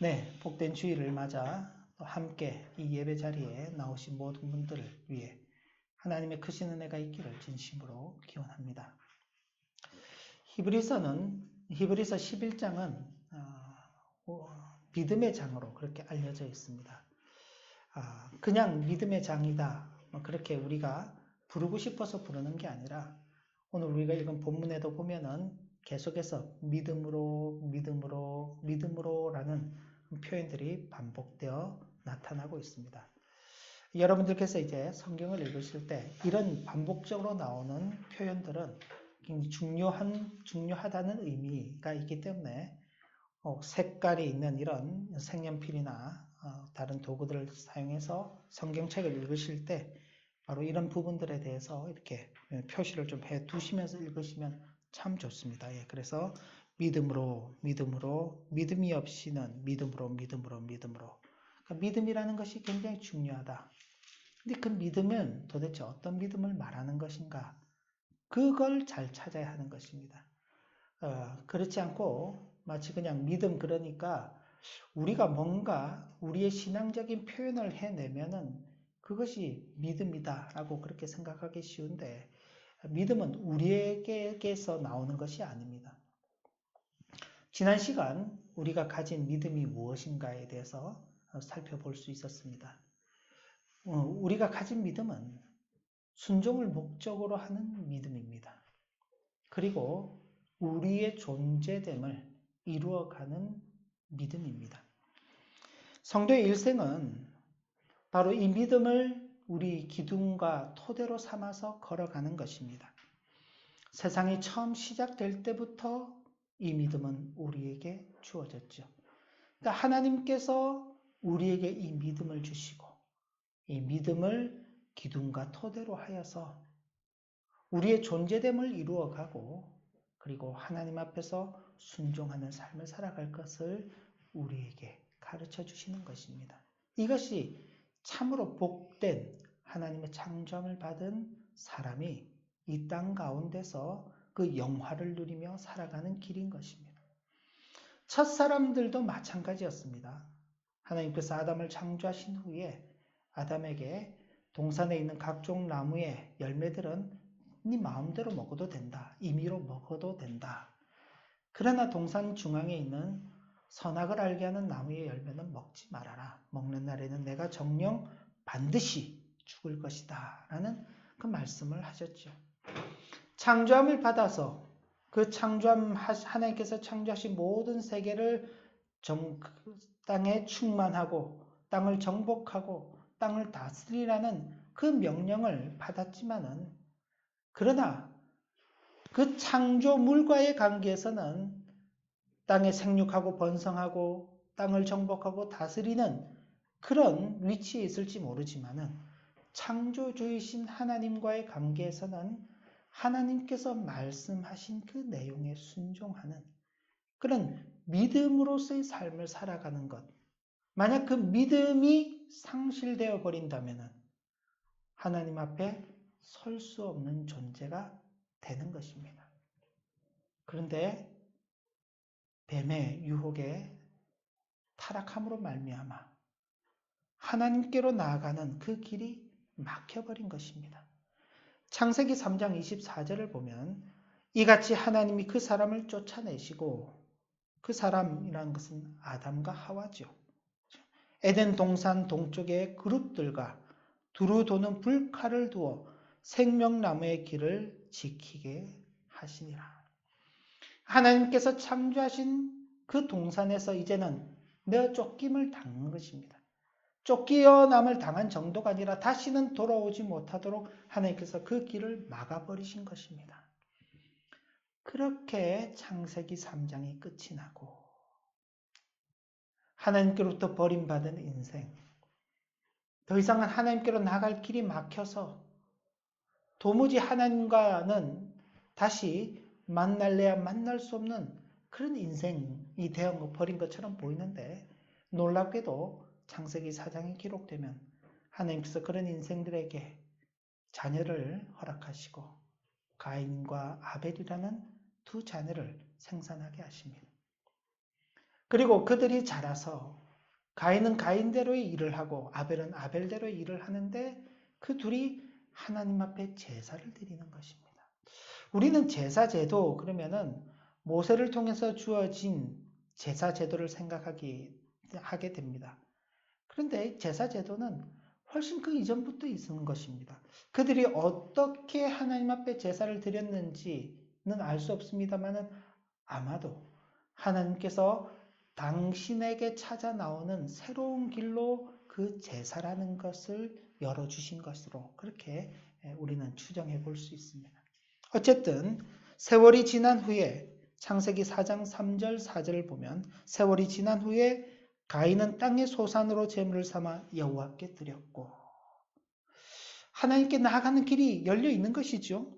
네, 복된 주일을 맞아 또 함께 이 예배 자리에 나오신 모든 분들을 위해 하나님의 크신 은혜가 있기를 진심으로 기원합니다. 히브리서 11장은 믿음의 장으로 그렇게 알려져 있습니다. 그냥 믿음의 장이다. 그렇게 우리가 부르고 싶어서 부르는 게 아니라 오늘 우리가 읽은 본문에도 보면은 계속해서 믿음으로라는 표현들이 반복되어 나타나고 있습니다. 여러분들께서 이제 성경을 읽으실 때 이런 반복적으로 나오는 표현들은 굉장히 중요하다는 의미가 있기 때문에 색깔이 있는 이런 색연필이나 다른 도구들을 사용해서 성경책을 읽으실 때 바로 이런 부분들에 대해서 이렇게 표시를 좀 해 두시면서 읽으시면 참 좋습니다. 예, 그래서 믿음이 없이는 믿음으로. 그러니까 믿음이라는 것이 굉장히 중요하다. 근데 그 믿음은 도대체 어떤 믿음을 말하는 것인가? 그걸 잘 찾아야 하는 것입니다. 그렇지 않고 마치 그냥 믿음 그러니까 우리가 뭔가 우리의 신앙적인 표현을 해내면은 그것이 믿음이다라고 그렇게 생각하기 쉬운데 믿음은 우리에게서 나오는 것이 아닙니다. 지난 시간 우리가 가진 믿음이 무엇인가에 대해서 살펴볼 수 있었습니다. 우리가 가진 믿음은 순종을 목적으로 하는 믿음입니다. 그리고 우리의 존재됨을 이루어가는 믿음입니다. 성도의 일생은 바로 이 믿음을 우리 기둥과 토대로 삼아서 걸어가는 것입니다. 세상이 처음 시작될 때부터 이 믿음은 우리에게 주어졌죠. 그러니까 하나님께서 우리에게 이 믿음을 주시고 이 믿음을 기둥과 토대로 하여서 우리의 존재됨을 이루어가고 그리고 하나님 앞에서 순종하는 삶을 살아갈 것을 우리에게 가르쳐 주시는 것입니다. 이것이 참으로 복된 하나님의 창조함을 받은 사람이 이 땅 가운데서 그 영화를 누리며 살아가는 길인 것입니다. 첫 사람들도 마찬가지였습니다. 하나님께서 아담을 창조하신 후에 아담에게 동산에 있는 각종 나무의 열매들은 네 마음대로 먹어도 된다. 임의로 먹어도 된다. 그러나 동산 중앙에 있는 선악을 알게 하는 나무의 열매는 먹지 말아라. 먹는 날에는 내가 정녕 반드시 죽을 것이다. 라는 그 말씀을 하셨죠. 창조함을 받아서 그 하나님께서 창조하신 모든 세계를 땅에 충만하고 땅을 정복하고 땅을 다스리라는 그 명령을 받았지만은 그러나 그 창조물과의 관계에서는 땅에 생육하고 번성하고 땅을 정복하고 다스리는 그런 위치에 있을지 모르지만은 창조주이신 하나님과의 관계에서는 하나님께서 말씀하신 그 내용에 순종하는 그런 믿음으로서의 삶을 살아가는 것. 만약 그 믿음이 상실되어 버린다면 하나님 앞에 설 수 없는 존재가 되는 것입니다. 그런데 뱀의 유혹에 타락함으로 말미암아 하나님께로 나아가는 그 길이 막혀버린 것입니다. 창세기 3장 24절을 보면 이같이 하나님이 그 사람을 쫓아내시고 그 사람이라는 것은 아담과 하와죠. 에덴 동산 동쪽의 그룹들과 두루 도는 불칼을 두어 생명나무의 길을 지키게 하시니라. 하나님께서 창조하신 그 동산에서 이제는 내어 쫓김을 당한 것입니다. 쫓겨남을 당한 정도가 아니라 다시는 돌아오지 못하도록 하나님께서 그 길을 막아버리신 것입니다. 그렇게 창세기 3장이 끝이 나고 하나님께로부터 버림받은 인생, 더 이상은 하나님께로 나갈 길이 막혀서 도무지 하나님과는 다시 만날래야 만날 수 없는 그런 인생이 되어버린 것처럼 보이는데 놀랍게도 창세기 4장이 기록되면 하나님께서 그런 인생들에게 자녀를 허락하시고 가인과 아벨이라는 두 자녀를 생산하게 하십니다. 그리고 그들이 자라서 가인은 가인대로의 일을 하고 아벨은 아벨대로의 일을 하는데 그 둘이 하나님 앞에 제사를 드리는 것입니다. 우리는 제사 제도 그러면은 모세를 통해서 주어진 제사 제도를 하게 됩니다. 그런데 제사 제도는 훨씬 그 이전부터 있는 것입니다. 그들이 어떻게 하나님 앞에 제사를 드렸는지는 알 수 없습니다만은 아마도 하나님께서 당신에게 찾아 나오는 새로운 길로 그 제사라는 것을 열어주신 것으로 그렇게 우리는 추정해 볼 수 있습니다. 어쨌든 세월이 지난 후에 창세기 4장 3절 4절을 보면 세월이 지난 후에 가인은 땅의 소산으로 제물을 삼아 여호와께 드렸고 하나님께 나아가는 길이 열려 있는 것이죠.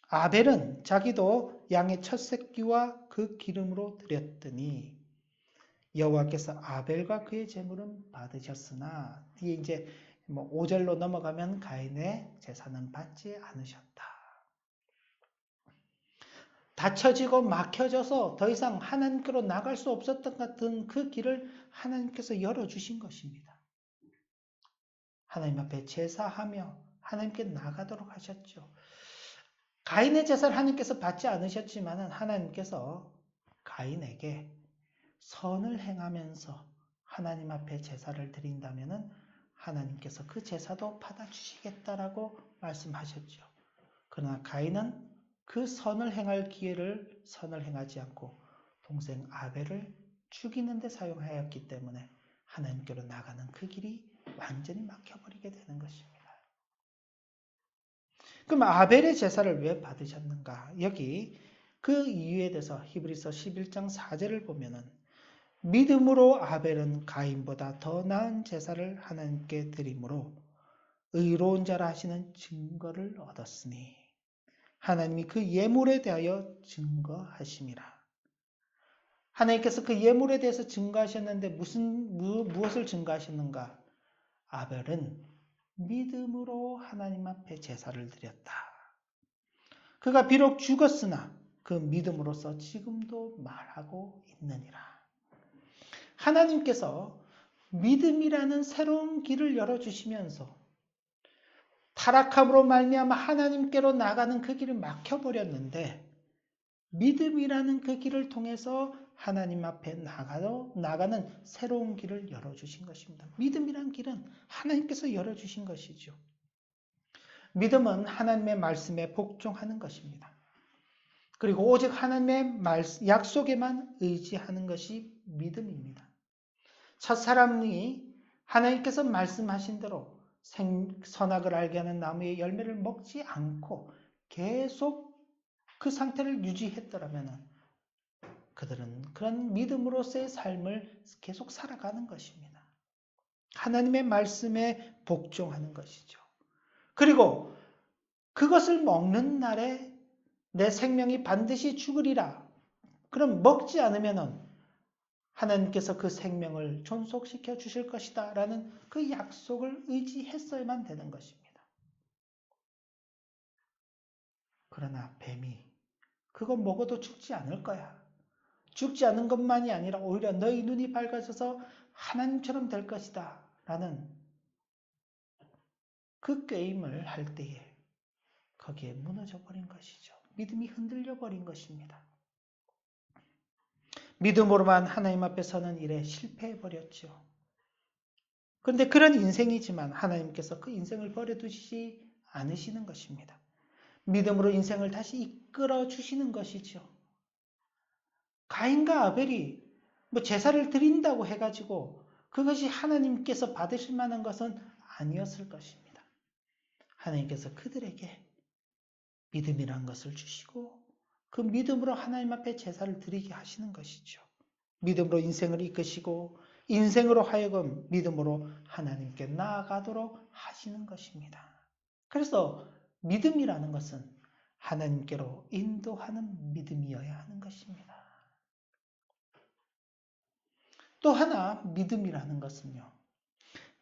아벨은 자기도 양의 첫 새끼와 그 기름으로 드렸더니 여호와께서 아벨과 그의 제물은 받으셨으나 뒤에 이제 5절로 넘어가면 가인의 제사는 받지 않으셨다. 닫혀지고 막혀져서 더 이상 하나님께로 나갈 수 없었던 같은 그 길을 하나님께서 열어주신 것입니다. 하나님 앞에 제사하며 하나님께 나가도록 하셨죠. 가인의 제사를 하나님께서 받지 않으셨지만 하나님께서 가인에게 선을 행하면서 하나님 앞에 제사를 드린다면 하나님께서 그 제사도 받아주시겠다라고 말씀하셨죠. 그러나 가인은 그 선을 행할 기회를 선을 행하지 않고 동생 아벨을 죽이는 데 사용하였기 때문에 하나님께로 나가는 그 길이 완전히 막혀버리게 되는 것입니다. 그럼 아벨의 제사를 왜 받으셨는가? 여기 그 이유에 대해서 히브리서 11장 4절을 보면은 믿음으로 아벨은 가인보다 더 나은 제사를 하나님께 드림으로 의로운 자라 하시는 증거를 얻었으니 하나님이 그 예물에 대하여 증거하심이라. 하나님께서 그 예물에 대해서 증거하셨는데 무엇을 증거하셨는가? 아벨은 믿음으로 하나님 앞에 제사를 드렸다. 그가 비록 죽었으나 그 믿음으로써 지금도 말하고 있느니라. 하나님께서 믿음이라는 새로운 길을 열어주시면서 타락함으로 말미암아 하나님께로 나가는 그 길이 막혀버렸는데 믿음이라는 그 길을 통해서 하나님 앞에 나가는 새로운 길을 열어주신 것입니다. 믿음이라는 길은 하나님께서 열어주신 것이죠. 믿음은 하나님의 말씀에 복종하는 것입니다. 그리고 오직 하나님의 약속에만 의지하는 것이 믿음입니다. 첫사람이 하나님께서 말씀하신 대로 선악을 알게 하는 나무의 열매를 먹지 않고 계속 그 상태를 유지했더라면 그들은 그런 믿음으로서의 삶을 계속 살아가는 것입니다. 하나님의 말씀에 복종하는 것이죠. 그리고 그것을 먹는 날에 내 생명이 반드시 죽으리라. 그럼 먹지 않으면 하나님께서 그 생명을 존속시켜 주실 것이다 라는 그 약속을 의지했어야만 되는 것입니다. 그러나 뱀이 그거 먹어도 죽지 않을 거야. 죽지 않은 것만이 아니라 오히려 너희 눈이 밝아져서 하나님처럼 될 것이다 라는 그 게임을 할 때에 거기에 무너져 버린 것이죠. 믿음이 흔들려 버린 것입니다. 믿음으로만 하나님 앞에 서는 일에 실패해 버렸죠. 그런데 그런 인생이지만 하나님께서 그 인생을 버려두시지 않으시는 것입니다. 믿음으로 인생을 다시 이끌어 주시는 것이죠. 가인과 아벨이 제사를 드린다고 해가지고 그것이 하나님께서 받으실 만한 것은 아니었을 것입니다. 하나님께서 그들에게 믿음이란 것을 주시고 그 믿음으로 하나님 앞에 제사를 드리게 하시는 것이죠. 믿음으로 인생을 이끄시고 인생으로 하여금 믿음으로 하나님께 나아가도록 하시는 것입니다. 그래서 믿음이라는 것은 하나님께로 인도하는 믿음이어야 하는 것입니다. 또 하나 믿음이라는 것은요.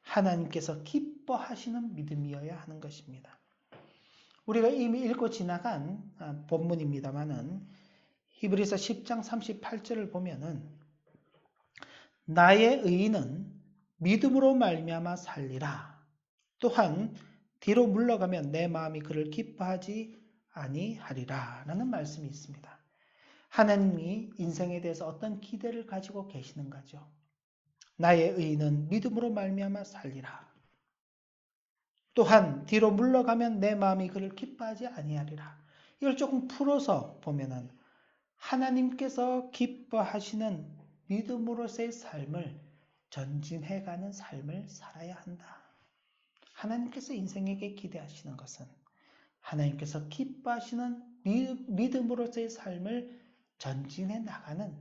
하나님께서 기뻐하시는 믿음이어야 하는 것입니다. 우리가 이미 읽고 지나간 본문입니다만은 히브리서 10장 38절을 보면은 나의 의인은 믿음으로 말미암아 살리라. 또한 뒤로 물러가면 내 마음이 그를 기뻐하지 아니하리라. 라는 말씀이 있습니다. 하나님이 인생에 대해서 어떤 기대를 가지고 계시는가죠. 나의 의인은 믿음으로 말미암아 살리라. 또한 뒤로 물러가면 내 마음이 그를 기뻐하지 아니하리라. 이걸 조금 풀어서 보면은 하나님께서 기뻐하시는 믿음으로서의 삶을 전진해가는 삶을 살아야 한다. 하나님께서 인생에게 기대하시는 것은 하나님께서 기뻐하시는 믿음으로서의 삶을 전진해 나가는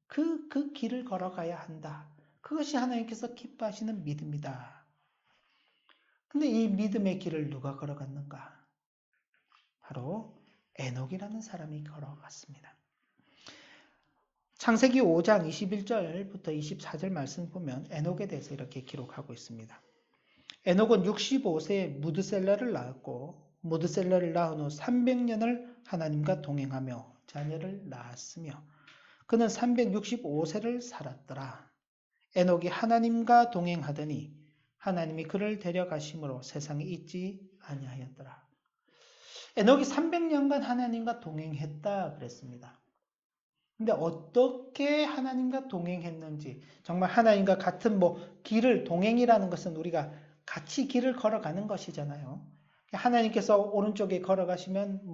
그 길을 걸어가야 한다. 그것이 하나님께서 기뻐하시는 믿음이다. 근데 이 믿음의 길을 누가 걸어갔는가? 바로 에녹이라는 사람이 걸어갔습니다. 창세기 5장 21절부터 24절 말씀 보면 에녹에 대해서 이렇게 기록하고 있습니다. 에녹은 65세에 무드셀라를 낳았고 무드셀라를 낳은 후 300년을 하나님과 동행하며 자녀를 낳았으며 그는 365세를 살았더라. 에녹이 하나님과 동행하더니 하나님이 그를 데려가심으로 세상에 있지 아니하였더라. 에녹이 300년간 하나님과 동행했다 그랬습니다. 근데 어떻게 하나님과 동행했는지, 정말 하나님과 같은 길을, 동행이라는 것은 우리가 같이 길을 걸어가는 것이잖아요. 하나님께서 오른쪽에 걸어가시면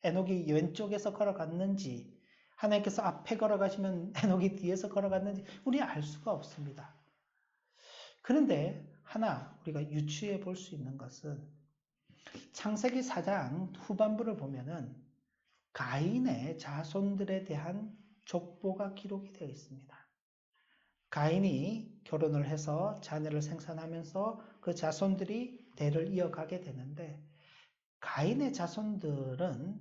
에녹이 왼쪽에서 걸어갔는지, 하나님께서 앞에 걸어가시면 에녹이 뒤에서 걸어갔는지 우리 알 수가 없습니다. 그런데 하나 우리가 유추해 볼 수 있는 것은 창세기 4장 후반부를 보면은 가인의 자손들에 대한 족보가 기록이 되어 있습니다. 가인이 결혼을 해서 자녀를 생산하면서 그 자손들이 대를 이어가게 되는데 가인의 자손들은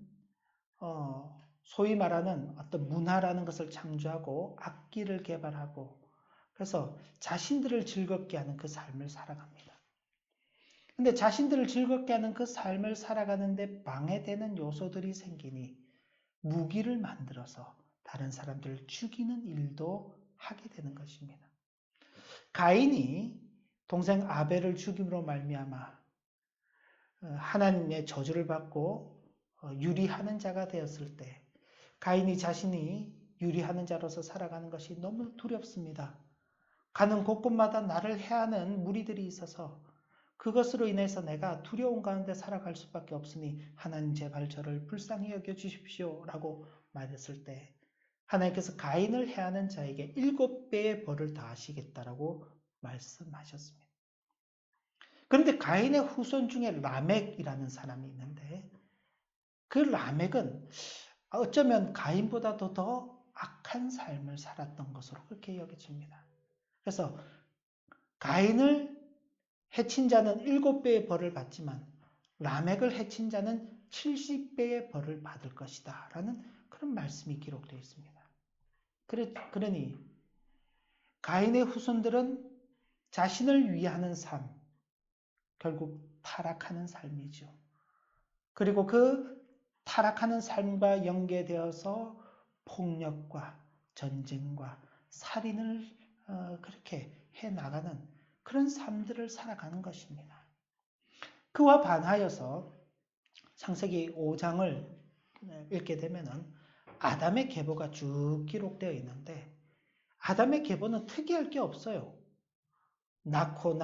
소위 말하는 어떤 문화라는 것을 창조하고 악기를 개발하고 그래서 자신들을 즐겁게 하는 그 삶을 살아갑니다. 근데 자신들을 즐겁게 하는 그 삶을 살아가는데 방해되는 요소들이 생기니 무기를 만들어서 다른 사람들을 죽이는 일도 하게 되는 것입니다. 가인이 동생 아벨을 죽임으로 말미암아 하나님의 저주를 받고 유리하는 자가 되었을 때 가인이 자신이 유리하는 자로서 살아가는 것이 너무 두렵습니다. 가는 곳곳마다 나를 해하는 무리들이 있어서 그것으로 인해서 내가 두려움 가운데 살아갈 수밖에 없으니 하나님 제발 저를 불쌍히 여겨주십시오 라고 말했을 때 하나님께서 가인을 해하는 자에게 7배의 벌을 다하시겠다라고 말씀하셨습니다. 그런데 가인의 후손 중에 라멕이라는 사람이 있는데 그 라멕은 어쩌면 가인보다도 더 악한 삶을 살았던 것으로 그렇게 여겨집니다. 그래서 가인을 해친 자는 7배의 벌을 받지만 라멕을 해친 자는 70배의 벌을 받을 것이다 라는 그런 말씀이 기록되어 있습니다. 그러니 가인의 후손들은 자신을 위하는 삶, 결국 타락하는 삶이죠. 그리고 그 타락하는 삶과 연계되어서 폭력과 전쟁과 살인을 그렇게 해나가는 그런 삶들을 살아가는 것입니다. 그와 반하여서 창세기 5장을 읽게 되면은 아담의 계보가 쭉 기록되어 있는데 아담의 계보는 특이할 게 없어요. 낳고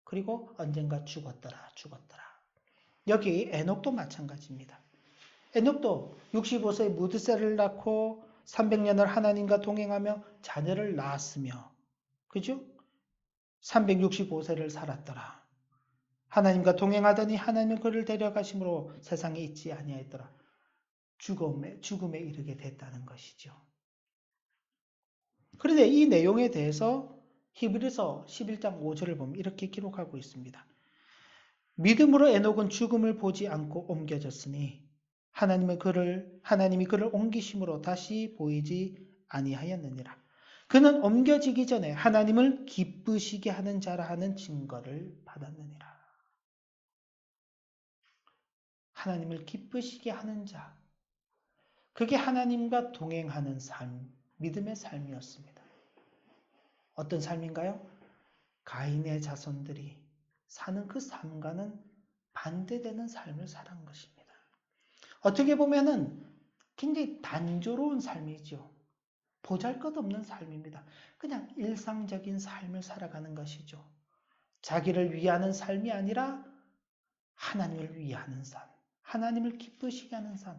그리고 언젠가 죽었더라. 여기 에녹도 마찬가지입니다. 에녹도 65세에 무드셀을 낳고 300년을 하나님과 동행하며 자녀를 낳았으며 그죠? 365세를 살았더라. 하나님과 동행하더니 하나님은 그를 데려가심으로 세상에 있지 아니하였더라. 죽음에 이르게 됐다는 것이죠. 그런데 이 내용에 대해서 히브리서 11장 5절을 보면 이렇게 기록하고 있습니다. 믿음으로 에녹은 죽음을 보지 않고 옮겨졌으니 하나님이 그를 옮기심으로 다시 보이지 아니하였느니라. 그는 옮겨지기 전에 하나님을 기쁘시게 하는 자라 하는 증거를 받았느니라. 하나님을 기쁘시게 하는 자. 그게 하나님과 동행하는 삶. 믿음의 삶이었습니다. 어떤 삶인가요? 가인의 자손들이 사는 그 삶과는 반대되는 삶을 살아간 것입니다. 어떻게 보면은 굉장히 단조로운 삶이죠. 보잘것없는 삶입니다. 그냥 일상적인 삶을 살아가는 것이죠. 자기를 위하는 삶이 아니라 하나님을 위하는 삶, 하나님을 기쁘시게 하는 삶.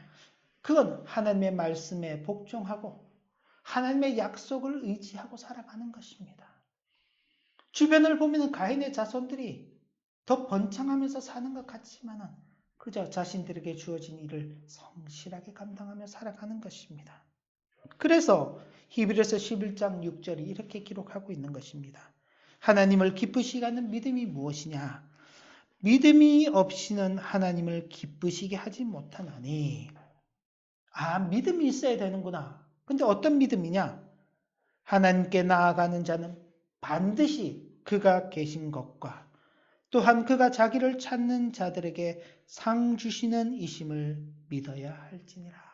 그건 하나님의 말씀에 복종하고 하나님의 약속을 의지하고 살아가는 것입니다. 주변을 보면 가인의 자손들이 더 번창하면서 사는 것 같지만은 그저 자신들에게 주어진 일을 성실하게 감당하며 살아가는 것입니다. 그래서 히브리서 11장 6절이 이렇게 기록하고 있는 것입니다. 하나님을 기쁘시게 하는 믿음이 무엇이냐? 믿음이 없이는 하나님을 기쁘시게 하지 못하나니. 믿음이 있어야 되는구나. 근데 어떤 믿음이냐? 하나님께 나아가는 자는 반드시 그가 계신 것과 또한 그가 자기를 찾는 자들에게 상 주시는 이심을 믿어야 할지니라.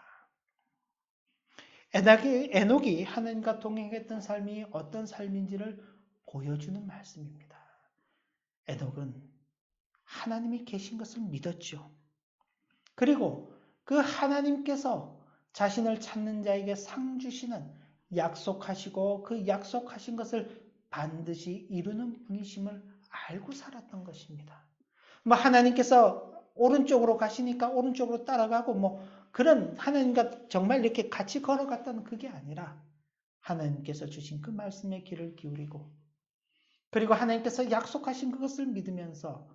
에녹이 하나님과 동행했던 삶이 어떤 삶인지를 보여주는 말씀입니다. 에녹은 하나님이 계신 것을 믿었죠. 그리고 그 하나님께서 자신을 찾는 자에게 상 주시는 약속하시고 그 약속하신 것을 반드시 이루는 분이심을 알고 살았던 것입니다. 하나님께서 오른쪽으로 가시니까 오른쪽으로 따라가고 그런 하나님과 정말 이렇게 같이 걸어갔다는 그게 아니라 하나님께서 주신 그 말씀에 귀를 기울이고 그리고 하나님께서 약속하신 그것을 믿으면서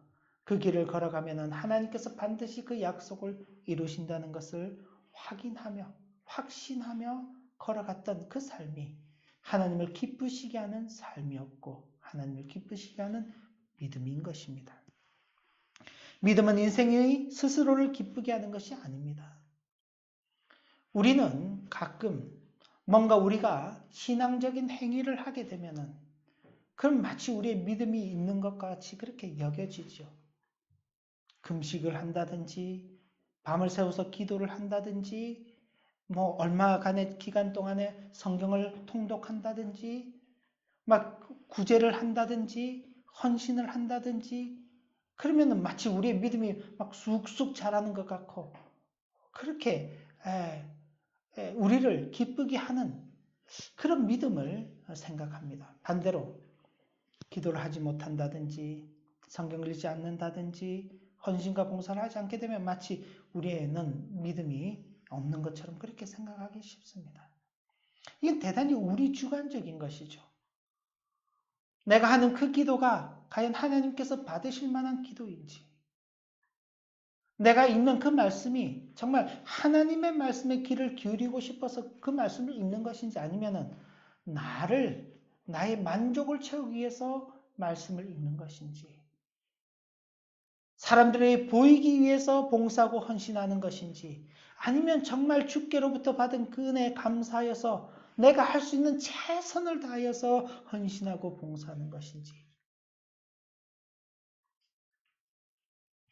그 길을 걸어가면은 하나님께서 반드시 그 약속을 이루신다는 것을 확인하며 확신하며 걸어갔던 그 삶이 하나님을 기쁘시게 하는 삶이었고 하나님을 기쁘시게 하는 믿음인 것입니다. 믿음은 인생의 스스로를 기쁘게 하는 것이 아닙니다. 우리는 가끔 뭔가 우리가 신앙적인 행위를 하게 되면은 그럼 마치 우리의 믿음이 있는 것 같이 그렇게 여겨지죠. 금식을 한다든지 밤을 새워서 기도를 한다든지 얼마간의 기간 동안에 성경을 통독한다든지 구제를 한다든지 헌신을 한다든지 그러면은 마치 우리의 믿음이 쑥쑥 자라는 것 같고 그렇게 우리를 기쁘게 하는 그런 믿음을 생각합니다. 반대로 기도를 하지 못한다든지 성경을 읽지 않는다든지 헌신과 봉사를 하지 않게 되면 마치 우리에는 믿음이 없는 것처럼 그렇게 생각하기 쉽습니다. 이건 대단히 우리 주관적인 것이죠. 내가 하는 그 기도가 과연 하나님께서 받으실 만한 기도인지 내가 읽는 그 말씀이 정말 하나님의 말씀에 귀를 기울이고 싶어서 그 말씀을 읽는 것인지 아니면은 나의 만족을 채우기 위해서 말씀을 읽는 것인지 사람들에게 보이기 위해서 봉사하고 헌신하는 것인지 아니면 정말 주께로부터 받은 그 은혜에 감사하여서 내가 할 수 있는 최선을 다하여서 헌신하고 봉사하는 것인지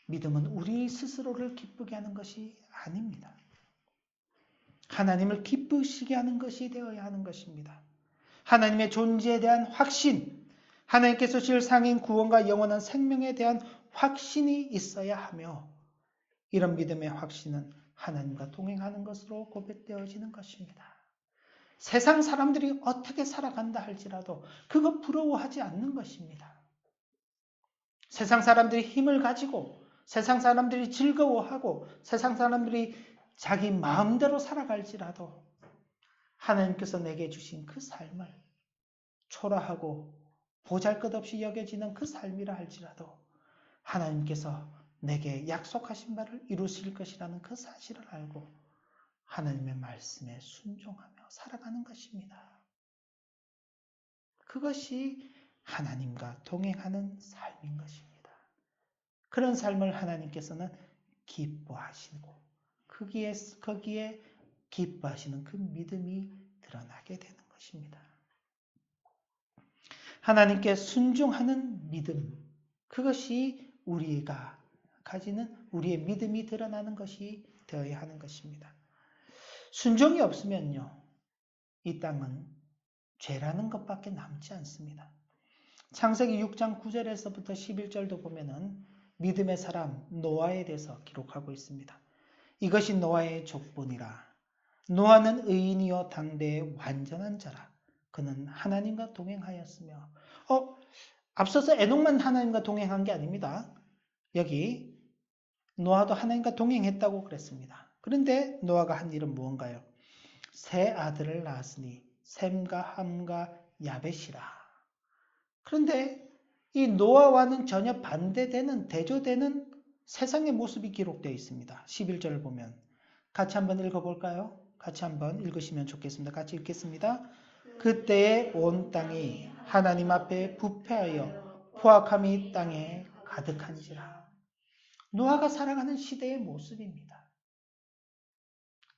믿음은 우리 스스로를 기쁘게 하는 것이 아닙니다. 하나님을 기쁘시게 하는 것이 되어야 하는 것입니다. 하나님의 존재에 대한 확신, 하나님께서 주실 상인 구원과 영원한 생명에 대한 확신이 있어야 하며 이런 믿음의 확신은 하나님과 동행하는 것으로 고백되어지는 것입니다. 세상 사람들이 어떻게 살아간다 할지라도 그거 부러워하지 않는 것입니다. 세상 사람들이 힘을 가지고 세상 사람들이 즐거워하고 세상 사람들이 자기 마음대로 살아갈지라도 하나님께서 내게 주신 그 삶을 초라하고 보잘것없이 여겨지는 그 삶이라 할지라도 하나님께서 내게 약속하신 바를 이루실 것이라는 그 사실을 알고 하나님의 말씀에 순종하며 살아가는 것입니다. 그것이 하나님과 동행하는 삶인 것입니다. 그런 삶을 하나님께서는 기뻐하시고 거기에 기뻐하시는 그 믿음이 드러나게 되는 것입니다. 하나님께 순종하는 믿음, 그것이 우리가 가지는 우리의 믿음이 드러나는 것이 되어야 하는 것입니다. 순종이 없으면요, 이 땅은 죄라는 것밖에 남지 않습니다. 창세기 6장 9절에서부터 11절도 보면은 믿음의 사람 노아에 대해서 기록하고 있습니다. 이것이 노아의 족본이라. 노아는 의인이요 당대의 완전한 자라. 그는 하나님과 동행하였으며. 앞서서 에녹만 하나님과 동행한 게 아닙니다. 여기 노아도 하나님과 동행했다고 그랬습니다. 그런데 노아가 한 일은 무언가요? 세 아들을 낳았으니 셈과 함과 야벳이라. 그런데 이 노아와는 전혀 반대되는 대조되는 세상의 모습이 기록되어 있습니다. 11절을 보면 같이 한번 읽어볼까요? 같이 한번 읽으시면 좋겠습니다. 같이 읽겠습니다. 그때에 온 땅이 하나님 앞에 부패하여 포악함이 땅에 가득한지라. 노아가 살아가는 시대의 모습입니다.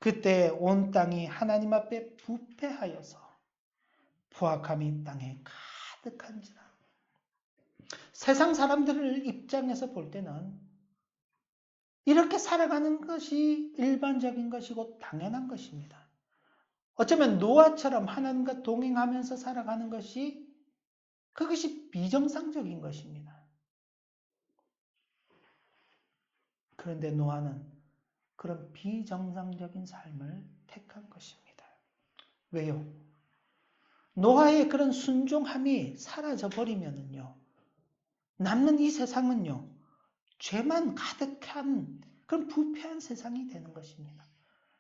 그때 온 땅이 하나님 앞에 부패하여서 포악함이 땅에 가득한지라. 세상 사람들을 입장에서 볼 때는 이렇게 살아가는 것이 일반적인 것이고 당연한 것입니다. 어쩌면 노아처럼 하나님과 동행하면서 살아가는 그것이 비정상적인 것입니다. 그런데 노아는 그런 비정상적인 삶을 택한 것입니다. 왜요? 노아의 그런 순종함이 사라져버리면요, 남는 이 세상은요, 죄만 가득한 그런 부패한 세상이 되는 것입니다.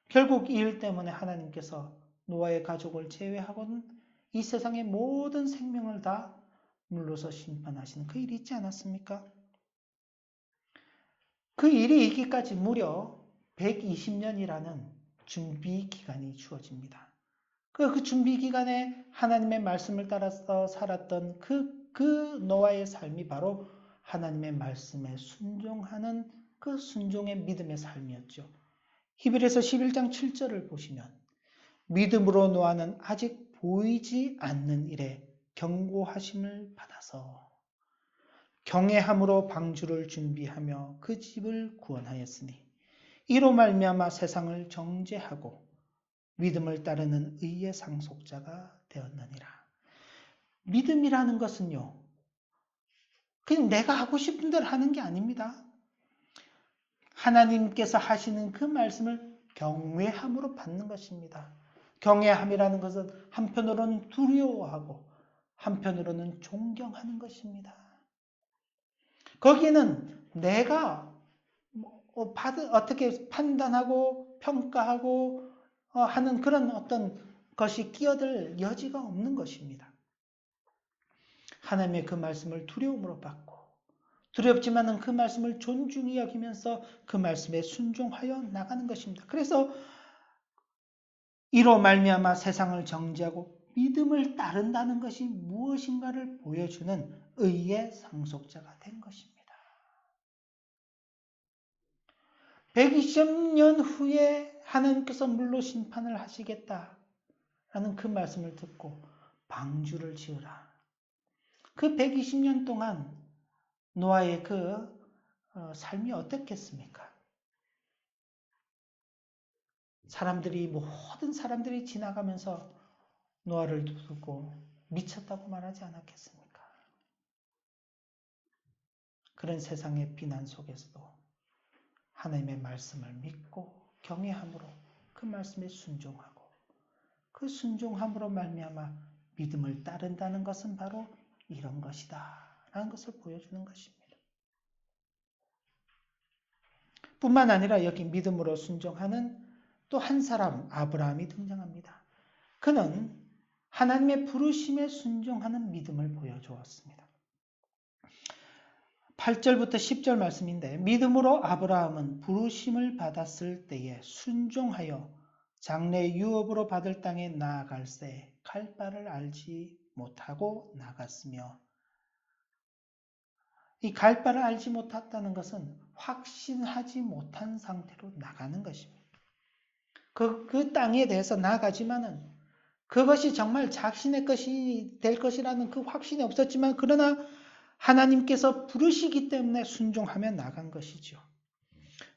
결국 이 일 때문에 하나님께서 노아의 가족을 제외하고는 이 세상의 모든 생명을 다 물로서 심판하시는 그 일이 있지 않았습니까? 그 일이 있기까지 무려 120년이라는 준비 기간이 주어집니다. 그 준비 기간에 하나님의 말씀을 따라서 살았던 그 노아의 삶이 바로 하나님의 말씀에 순종하는 그 순종의 믿음의 삶이었죠. 히브리서 11장 7절을 보시면 믿음으로 노아는 아직 보이지 않는 일에 경고하심을 받아서 경외함으로 방주를 준비하며 그 집을 구원하였으니 이로 말미암아 세상을 정죄하고 믿음을 따르는 의의 상속자가 되었느니라. 믿음이라는 것은요, 그냥 내가 하고 싶은 대로 하는 게 아닙니다. 하나님께서 하시는 그 말씀을 경외함으로 받는 것입니다. 경외함이라는 것은 한편으로는 두려워하고 한편으로는 존경하는 것입니다. 거기에는 내가 어떻게 판단하고 평가하고 하는 그런 어떤 것이 끼어들 여지가 없는 것입니다. 하나님의 그 말씀을 두려움으로 받고 두렵지만은 그 말씀을 존중히 여기면서 그 말씀에 순종하여 나가는 것입니다. 그래서 이로 말미암아 세상을 정죄하고 믿음을 따른다는 것이 무엇인가를 보여주는 의의 상속자가 된 것입니다. 120년 후에 하나님께서 물로 심판을 하시겠다라는 그 말씀을 듣고 방주를 지으라. 그 120년 동안 노아의 그 삶이 어떻겠습니까? 모든 사람들이 지나가면서 노아를 두고 미쳤다고 말하지 않았겠습니까? 그런 세상의 비난 속에서도 하나님의 말씀을 믿고 경외함으로 그 말씀에 순종하고 그 순종함으로 말미암아 믿음을 따른다는 것은 바로 이런 것이다 라는 것을 보여주는 것입니다. 뿐만 아니라 여기 믿음으로 순종하는 또 한 사람 아브라함이 등장합니다. 그는 하나님의 부르심에 순종하는 믿음을 보여주었습니다. 8절부터 10절 말씀인데 믿음으로 아브라함은 부르심을 받았을 때에 순종하여 장래 유업으로 받을 땅에 나아갈새 갈 바를 알지 못하고 나갔으며 이 갈 바를 알지 못했다는 것은 확신하지 못한 상태로 나가는 것입니다. 그 땅에 대해서 나아가지만은 그것이 정말 자신의 것이 될 것이라는 그 확신이 없었지만 그러나 하나님께서 부르시기 때문에 순종하며 나간 것이죠.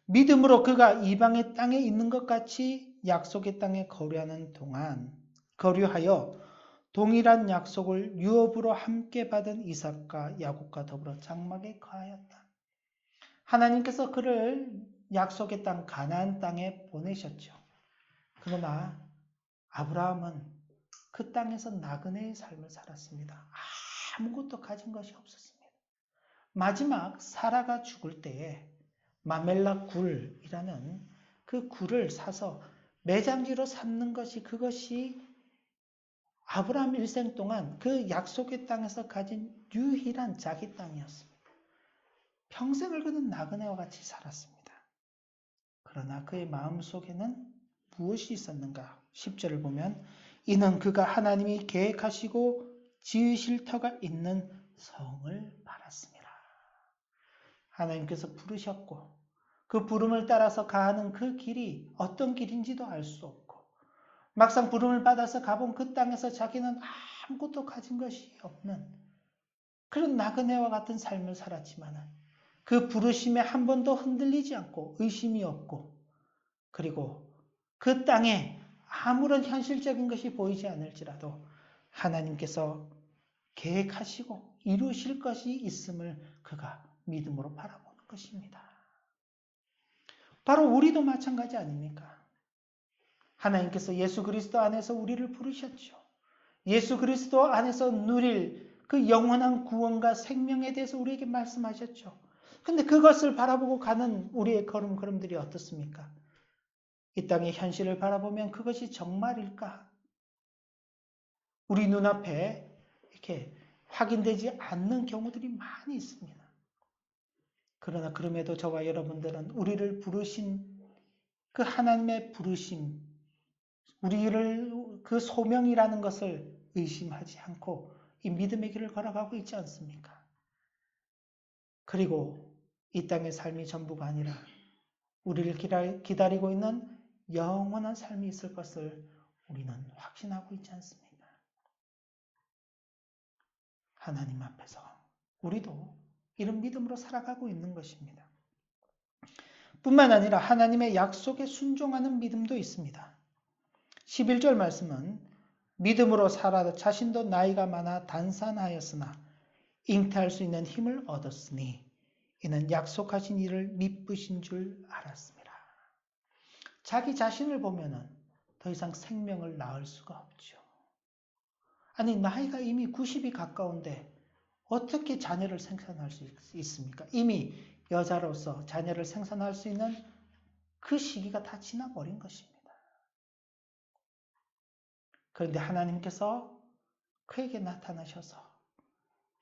믿음으로 그가 이방의 땅에 있는 것 같이 약속의 땅에 거류하는 동안 거류하여 동일한 약속을 유업으로 함께 받은 이삭과 야곱과 더불어 장막에 거하였다. 하나님께서 그를 약속의 땅 가나안 땅에 보내셨죠. 그러나 아브라함은 그 땅에서 나그네의 삶을 살았습니다. 아무것도 가진 것이 없었습니다. 마지막 사라가 죽을 때에 마멜라 굴이라는 그 굴을 사서 매장지로 삼는 것이 그것이 아브라함 일생 동안 그 약속의 땅에서 가진 유일한 자기 땅이었습니다. 평생을 그는 나그네와 같이 살았습니다. 그러나 그의 마음속에는 무엇이 있었는가? 10절을 보면 이는 그가 하나님이 계획하시고 지으실 터가 있는 성을 바랐습니다. 하나님께서 부르셨고 그 부름을 따라서 가는 그 길이 어떤 길인지도 알 수 없고 막상 부름을 받아서 가본 그 땅에서 자기는 아무것도 가진 것이 없는 그런 나그네와 같은 삶을 살았지만 그 부르심에 한 번도 흔들리지 않고 의심이 없고 그리고 그 땅에 아무런 현실적인 것이 보이지 않을지라도 하나님께서 계획하시고 이루실 것이 있음을 그가 믿음으로 바라보는 것입니다. 바로 우리도 마찬가지 아닙니까? 하나님께서 예수 그리스도 안에서 우리를 부르셨죠. 예수 그리스도 안에서 누릴 그 영원한 구원과 생명에 대해서 우리에게 말씀하셨죠. 근데 그것을 바라보고 가는 우리의 걸음걸음들이 어떻습니까? 이 땅의 현실을 바라보면 그것이 정말일까? 우리 눈앞에 이렇게 확인되지 않는 경우들이 많이 있습니다. 그러나 그럼에도 저와 여러분들은 우리를 부르신 그 하나님의 부르심, 우리를 그 소명이라는 것을 의심하지 않고 이 믿음의 길을 걸어가고 있지 않습니까? 그리고 이 땅의 삶이 전부가 아니라 우리를 기다리고 있는 영원한 삶이 있을 것을 우리는 확신하고 있지 않습니까? 하나님 앞에서 우리도 이런 믿음으로 살아가고 있는 것입니다. 뿐만 아니라 하나님의 약속에 순종하는 믿음도 있습니다. 11절 말씀은 믿음으로 살아 자신도 나이가 많아 단산하였으나 잉태할 수 있는 힘을 얻었으니 이는 약속하신 이를 미쁘신 줄 알았습니다. 자기 자신을 보면은 더 이상 생명을 낳을 수가 없죠. 아니 나이가 이미 90이 가까운데 어떻게 자녀를 생산할 수 있습니까? 이미 여자로서 자녀를 생산할 수 있는 그 시기가 다 지나버린 것입니다. 그런데 하나님께서 그에게 나타나셔서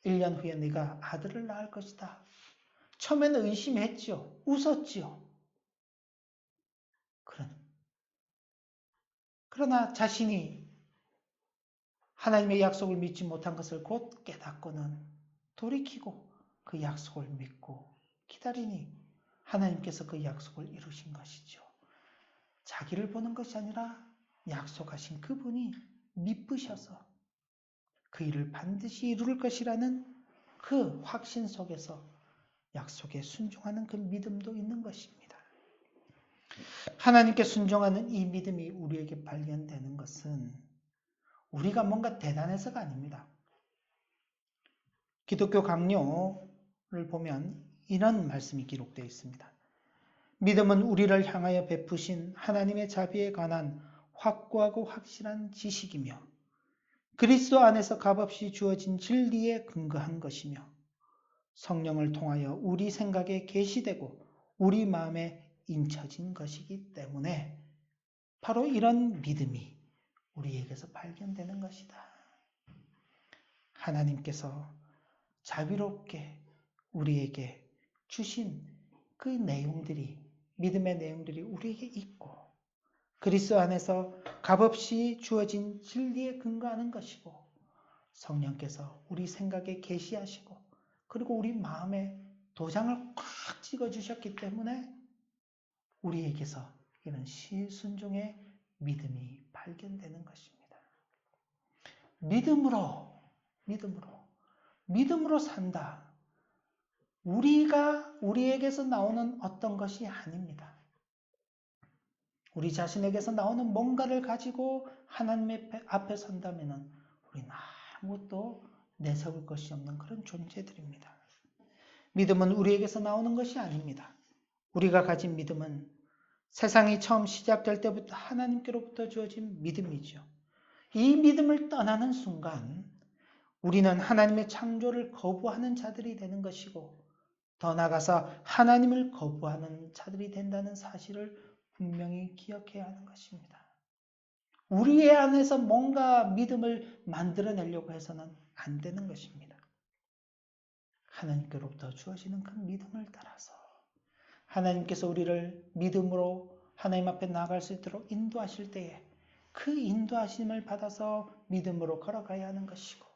1년 후에 네가 아들을 낳을 것이다. 처음에는 의심했죠. 웃었죠. 그러나 자신이 하나님의 약속을 믿지 못한 것을 곧 깨닫고는 돌이키고 그 약속을 믿고 기다리니 하나님께서 그 약속을 이루신 것이죠. 자기를 보는 것이 아니라 약속하신 그분이 미쁘셔서 그 일을 반드시 이룰 것이라는 그 확신 속에서 약속에 순종하는 그 믿음도 있는 것입니다. 하나님께 순종하는 이 믿음이 우리에게 발견되는 것은 우리가 뭔가 대단해서가 아닙니다. 기독교 강요를 보면 이런 말씀이 기록되어 있습니다. 믿음은 우리를 향하여 베푸신 하나님의 자비에 관한 확고하고 확실한 지식이며 그리스도 안에서 값없이 주어진 진리에 근거한 것이며 성령을 통하여 우리 생각에 계시되고 우리 마음에 인쳐진 것이기 때문에 바로 이런 믿음이 우리에게서 발견되는 것이다. 하나님께서 자비롭게 우리에게 주신 그 내용들이 믿음의 내용들이 우리에게 있고 그리스도 안에서 값없이 주어진 진리에 근거하는 것이고 성령께서 우리 생각에 계시하시고 그리고 우리 마음에 도장을 꽉 찍어주셨기 때문에 우리에게서 이런 시순종의 믿음이 발견되는 것입니다. 믿음으로 산다. 우리에게서 나오는 어떤 것이 아닙니다. 우리 자신에게서 나오는 뭔가를 가지고 하나님 앞에 선다면 우리는 아무것도 내세울 것이 없는 그런 존재들입니다. 믿음은 우리에게서 나오는 것이 아닙니다. 우리가 가진 믿음은 세상이 처음 시작될 때부터 하나님께로부터 주어진 믿음이죠. 이 믿음을 떠나는 순간 우리는 하나님의 창조를 거부하는 자들이 되는 것이고 더 나아가서 하나님을 거부하는 자들이 된다는 사실을 분명히 기억해야 하는 것입니다. 우리의 안에서 뭔가 믿음을 만들어내려고 해서는 안 되는 것입니다. 하나님께로부터 주어지는 그 믿음을 따라서 하나님께서 우리를 믿음으로 하나님 앞에 나아갈 수 있도록 인도하실 때에 그 인도하심을 받아서 믿음으로 걸어가야 하는 것이고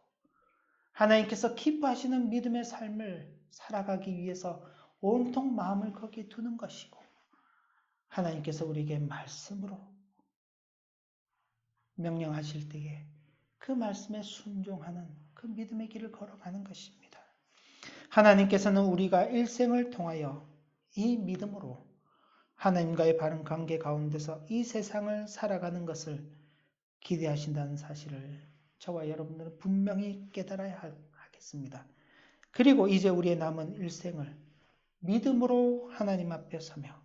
하나님께서 기뻐하시는 믿음의 삶을 살아가기 위해서 온통 마음을 거기에 두는 것이고 하나님께서 우리에게 말씀으로 명령하실 때에 그 말씀에 순종하는 그 믿음의 길을 걸어가는 것입니다. 하나님께서는 우리가 일생을 통하여 이 믿음으로 하나님과의 바른 관계 가운데서 이 세상을 살아가는 것을 기대하신다는 사실을 저와 여러분들은 분명히 깨달아야 하겠습니다. 그리고 이제 우리의 남은 일생을 믿음으로 하나님 앞에 서며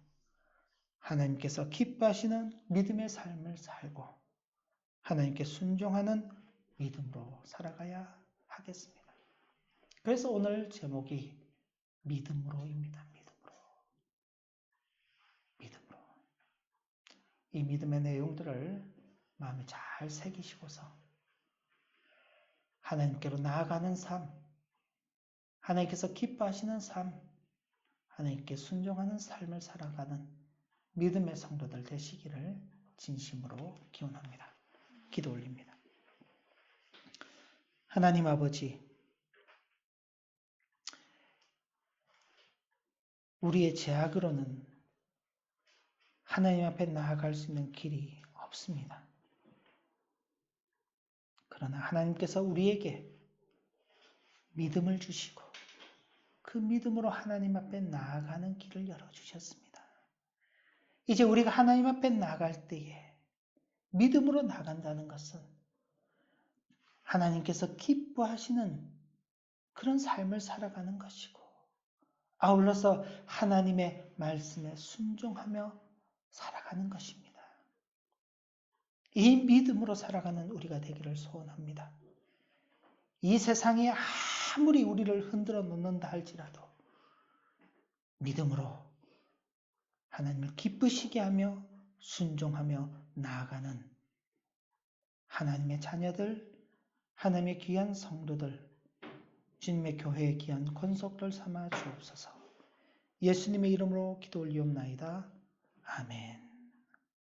하나님께서 기뻐하시는 믿음의 삶을 살고 하나님께 순종하는 믿음으로 살아가야 하겠습니다. 그래서 오늘 제목이 믿음으로입니다. 믿음으로. 이 믿음의 내용들을 마음에 잘 새기시고서 하나님께로 나아가는 삶, 하나님께서 기뻐하시는 삶, 하나님께 순종하는 삶을 살아가는 믿음의 성도들 되시기를 진심으로 기원합니다. 기도 올립니다. 하나님 아버지, 우리의 죄악으로는 하나님 앞에 나아갈 수 있는 길이 없습니다. 그러나 하나님께서 우리에게 믿음을 주시고 그 믿음으로 하나님 앞에 나아가는 길을 열어주셨습니다. 이제 우리가 하나님 앞에 나아갈 때에 믿음으로 나간다는 것은 하나님께서 기뻐하시는 그런 삶을 살아가는 것이고 아울러서 하나님의 말씀에 순종하며 살아가는 것입니다. 이 믿음으로 살아가는 우리가 되기를 소원합니다. 이 세상이 아무리 우리를 흔들어 놓는다 할지라도 믿음으로 하나님을 기쁘시게 하며 순종하며 나아가는 하나님의 자녀들, 하나님의 귀한 성도들, 주님의 교회의 귀한 권속들 삼아 주옵소서. 예수님의 이름으로 기도 올리옵나이다. 아멘.